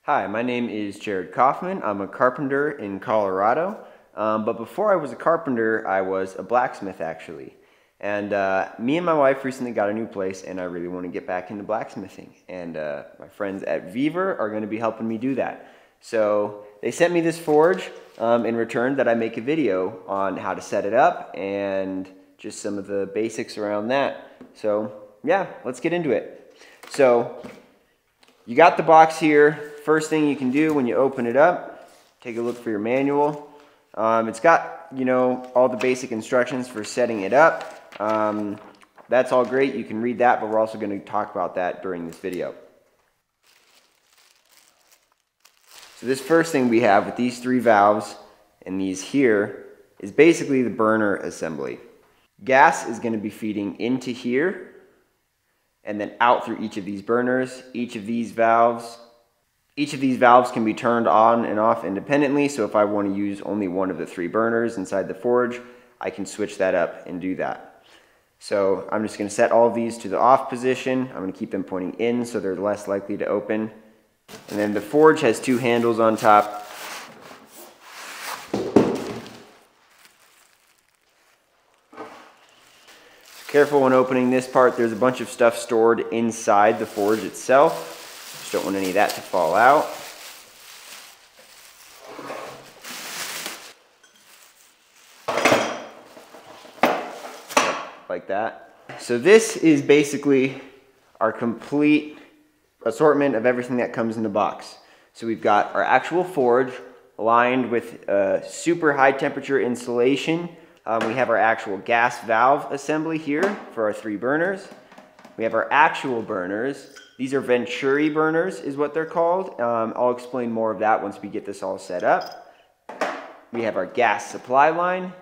Hi, my name is Gerard Coffman. I'm a carpenter in Colorado. But before I was a carpenter, I was a blacksmith actually. And me and my wife recently got a new place and I really want to get back into blacksmithing. And my friends at VEVOR are going to be helping me do that. So they sent me this forge in return that I make a video on how to set it up and just some of the basics around that. So yeah, let's get into it. So you got the box here. First thing you can do when you open it up, take a look for your manual. It's got, all the basic instructions for setting it up. That's all great. You can read that, but we're also going to talk about that during this video. So this first thing we have with these three valves and these here is basically the burner assembly. Gas is going to be feeding into here and then out through each of these burners. Each of these valves can be turned on and off independently, so if I want to use only one of the three burners inside the forge, I can switch that up and do that. So I'm just going to set all of these to the off position. I'm going to keep them pointing in so they're less likely to open. And then the forge has two handles on top. Careful when opening this part, there's a bunch of stuff stored inside the forge itself. Just don't want any of that to fall out. Like that. So this is basically our complete assortment of everything that comes in the box. So we've got our actual forge lined with super high temperature insulation. We have our actual gas valve assembly here for our three burners. We have our actual burners. These are Venturi burners is what they're called. I'll explain more of that once we get this all set up. We have our gas supply line.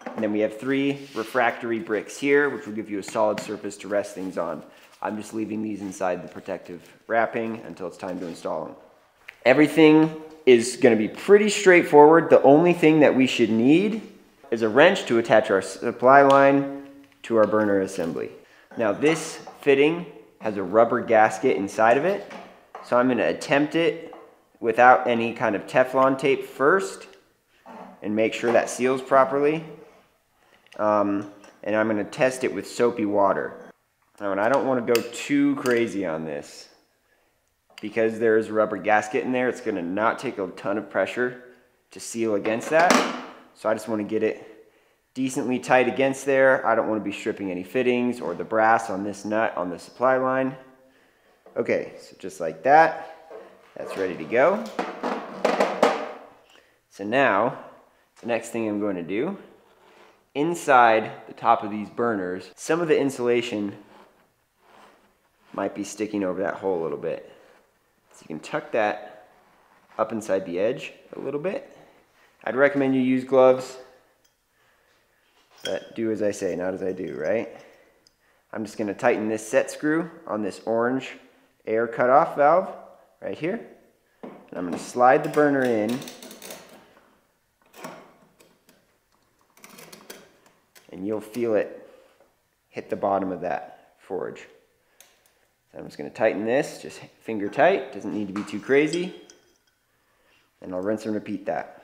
And then we have three refractory bricks here, which will give you a solid surface to rest things on. I'm just leaving these inside the protective wrapping until it's time to install them. Everything is going to be pretty straightforward. The only thing that we should need is a wrench to attach our supply line to our burner assembly. Now this fitting has a rubber gasket inside of it, so I'm going to attempt it without any kind of Teflon tape first and make sure that seals properly. And I'm going to test it with soapy water. Now, and I don't want to go too crazy on this because there's a rubber gasket in there. It's going to not take a ton of pressure to seal against that. So I just want to get it decently tight against there. I don't want to be stripping any fittings or the brass on this nut on the supply line. Okay, so just like that, that's ready to go. So now, the next thing I'm going to do, inside the top of these burners, some of the insulation might be sticking over that hole a little bit. So you can tuck that up inside the edge a little bit. I'd recommend you use gloves, but do as I say, not as I do, right? I'm just going to tighten this set screw on this orange air cutoff valve right here. And I'm going to slide the burner in. And you'll feel it hit the bottom of that forge. So I'm just going to tighten this, just finger tight, doesn't need to be too crazy. And I'll rinse and repeat that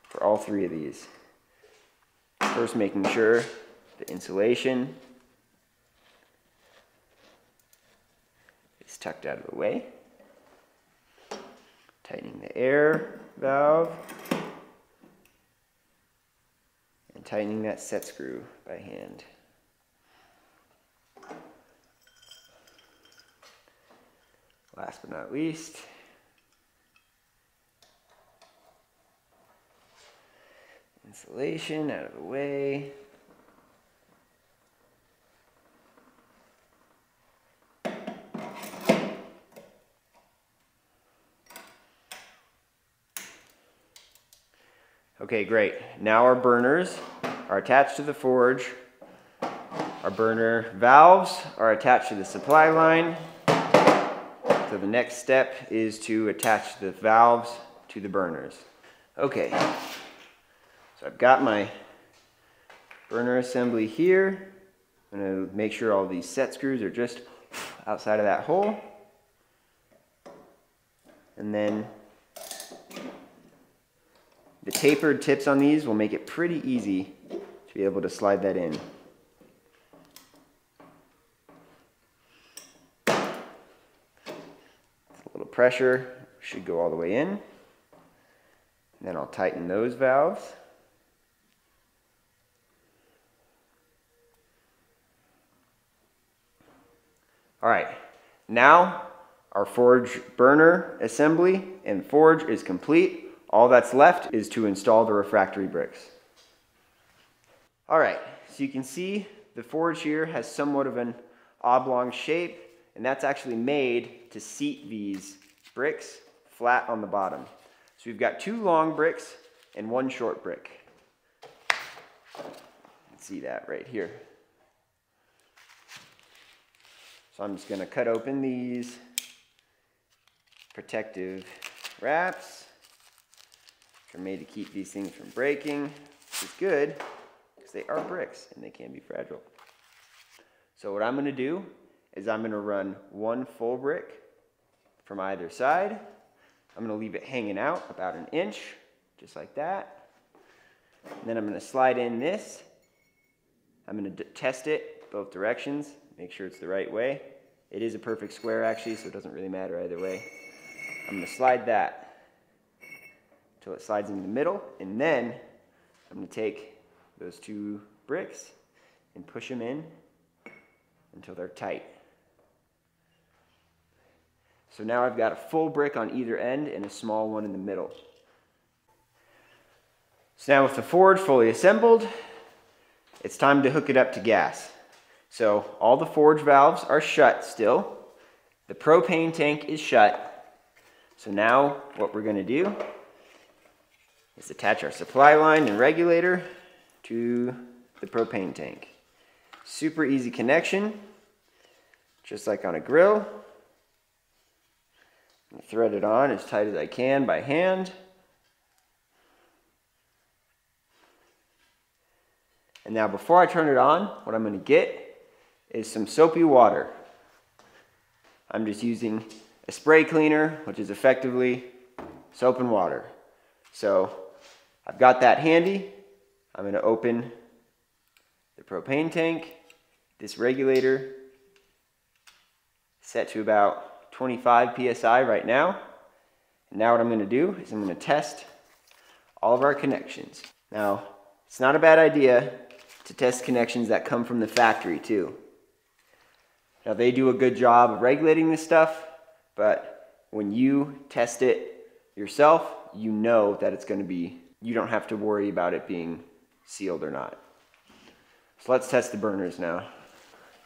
for all three of these. First, making sure the insulation is tucked out of the way. Tightening the air valve. And tightening that set screw by hand. Last but not least, insulation out of the way. Okay, great. Now our burners are attached to the forge. Our burner valves are attached to the supply line. So the next step is to attach the valves to the burners. Okay. So I've got my burner assembly here. I'm going to make sure all these set screws are just outside of that hole. And then the tapered tips on these will make it pretty easy to be able to slide that in. A little pressure should go all the way in. And then I'll tighten those valves. All right, now our forge burner assembly and forge is complete. All that's left is to install the refractory bricks. All right, so you can see the forge here has somewhat of an oblong shape, and that's actually made to seat these bricks flat on the bottom. So we've got 2 long bricks and 1 short brick. You can see that right here. So I'm just going to cut open these protective wraps, which are made to keep these things from breaking, which is good because they are bricks and they can be fragile. So what I'm going to do is I'm going to run 1 full brick from either side. I'm going to leave it hanging out about 1 inch, just like that. And then I'm going to slide in this. I'm going to test it both directions. Make sure it's the right way. It is a perfect square actually, so it doesn't really matter either way. I'm going to slide that until it slides in the middle, and then I'm going to take those 2 bricks and push them in until they're tight. So now I've got a full brick on either end and a small one in the middle. So now with the forge fully assembled, it's time to hook it up to gas. So all the forge valves are shut still. The propane tank is shut. So now what we're going to do is attach our supply line and regulator to the propane tank. Super easy connection, just like on a grill. I'm gonna thread it on as tight as I can by hand. And now before I turn it on, what I'm going to get is some soapy water. I'm just using a spray cleaner, which is effectively soap and water. So I've got that handy. I'm going to open the propane tank. This regulator set to about 25 psi right now. And now what I'm going to do is I'm going to test all of our connections. Now, it's not a bad idea to test connections that come from the factory too. Now they do a good job of regulating this stuff, but when you test it yourself, you know that it's going to be, you don't have to worry about it being sealed or not. So let's test the burners now.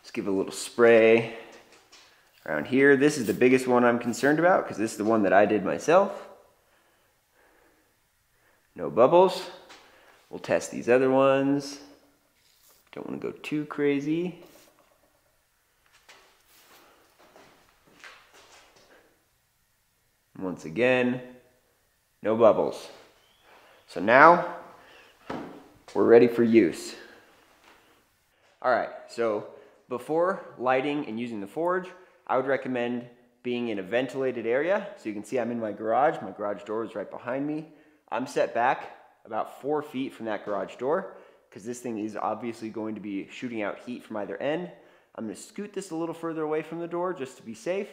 Let's give it a little spray around here. This is the biggest one I'm concerned about because this is the one that I did myself. No bubbles. We'll test these other ones. Don't want to go too crazy. Once again, no bubbles. So now we're ready for use. All right, so before lighting and using the forge, I would recommend being in a ventilated area. So you can see I'm in my garage. My garage door is right behind me. I'm set back about 4 feet from that garage door because this thing is obviously going to be shooting out heat from either end. I'm going to scoot this a little further away from the door just to be safe,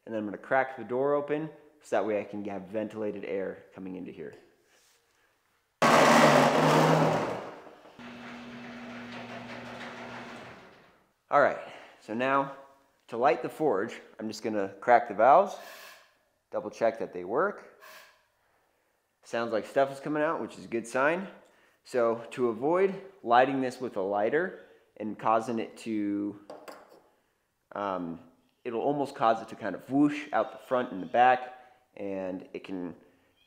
and then I'm going to crack the door open so that way I can have ventilated air coming into here. All right, so now to light the forge, I'm just going to crack the valves, double check that they work. Sounds like stuff is coming out, which is a good sign. So to avoid lighting this with a lighter and causing it to, it'll almost cause it to kind of whoosh out the front and the back, and it can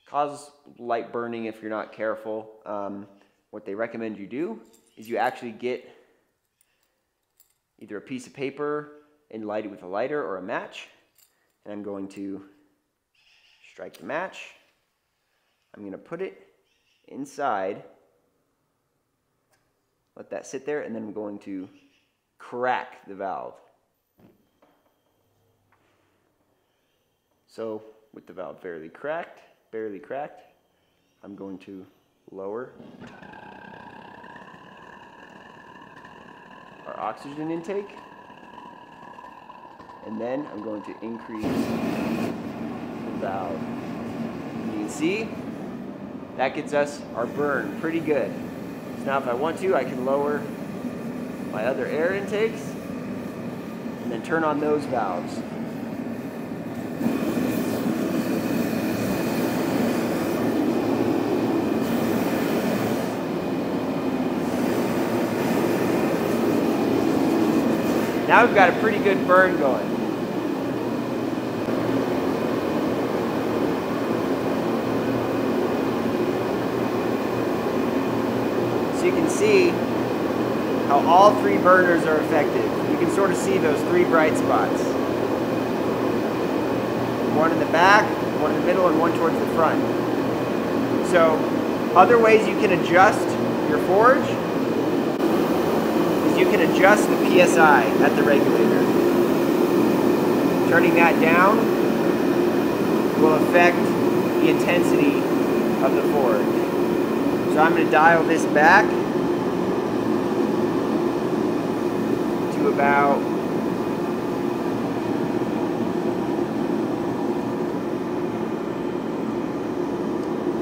cause light burning if you're not careful. What they recommend you do is you actually get either a piece of paper and light it with a lighter or a match. And I'm going to strike the match. I'm going to put it inside, let that sit there, and then I'm going to crack the valve. So with the valve barely cracked, I'm going to lower our oxygen intake, and then I'm going to increase the valve. You can see that gets us our burn pretty good. So now if I want to, I can lower my other air intakes and then turn on those valves. Now we've got a pretty good burn going. So you can see how all three burners are effective. You can sort of see those three bright spots. One in the back, one in the middle, and one towards the front. So other ways you can adjust your forge is you can adjust the PSI at the regulator. Turning that down will affect the intensity of the forge. So I'm going to dial this back to about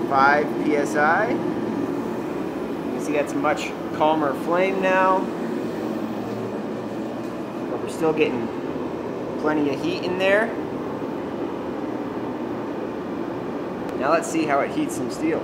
5 PSI. You can see that's a much calmer flame now. But we're still getting plenty of heat in there. Now let's see how it heats some steel.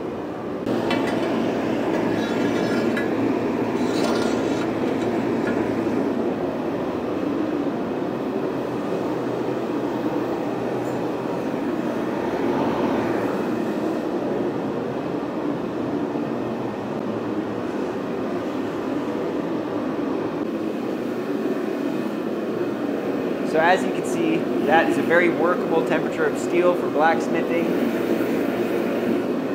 So as you can see, that is a very workable temperature of steel for blacksmithing.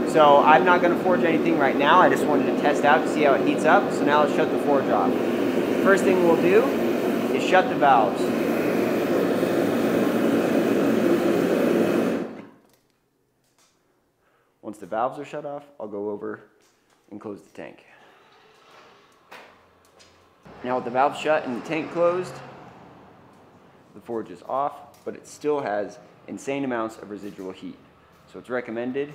So I'm not going to forge anything right now. I just wanted to test out to see how it heats up. So now let's shut the forge off. First thing we'll do is shut the valves. Once the valves are shut off, I'll go over and close the tank. Now with the valves shut and the tank closed, the forge is off, but it still has insane amounts of residual heat. So it's recommended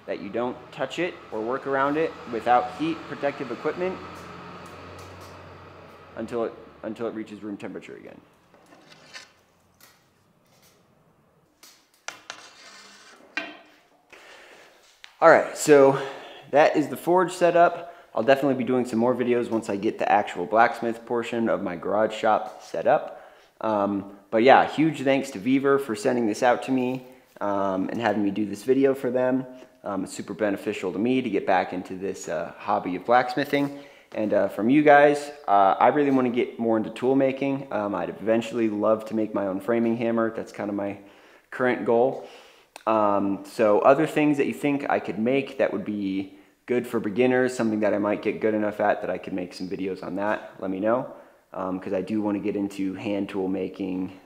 that you don't touch it or work around it without heat protective equipment until it reaches room temperature again. Alright, so that is the forge setup. I'll definitely be doing some more videos once I get the actual blacksmith portion of my garage shop set up. But yeah, huge thanks to VEVOR for sending this out to me and having me do this video for them. It's super beneficial to me to get back into this hobby of blacksmithing. And from you guys, I really want to get more into tool making. I'd eventually love to make my own framing hammer. That's kind of my current goal. So other things that you think I could make that would be good for beginners, something that I might get good enough at that I could make some videos on that, let me know. Because I do want to get into hand tool making,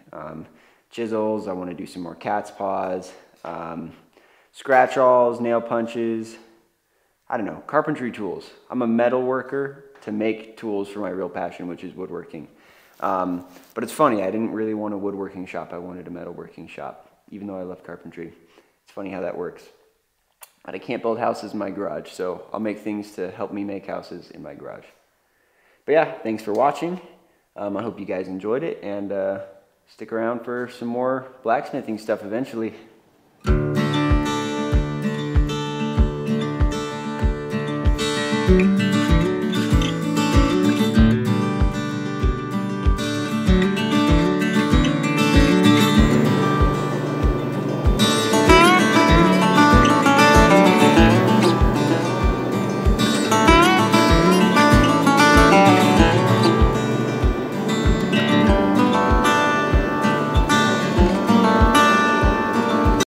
chisels. I want to do some more cat's paws, scratch-alls, nail punches, I don't know, carpentry tools. I'm a metal worker to make tools for my real passion, which is woodworking. But it's funny, I didn't really want a woodworking shop, I wanted a metalworking shop, even though I love carpentry. It's funny how that works. But I can't build houses in my garage, so I'll make things to help me make houses in my garage. But yeah, thanks for watching. I hope you guys enjoyed it, and stick around for some more blacksmithing stuff eventually.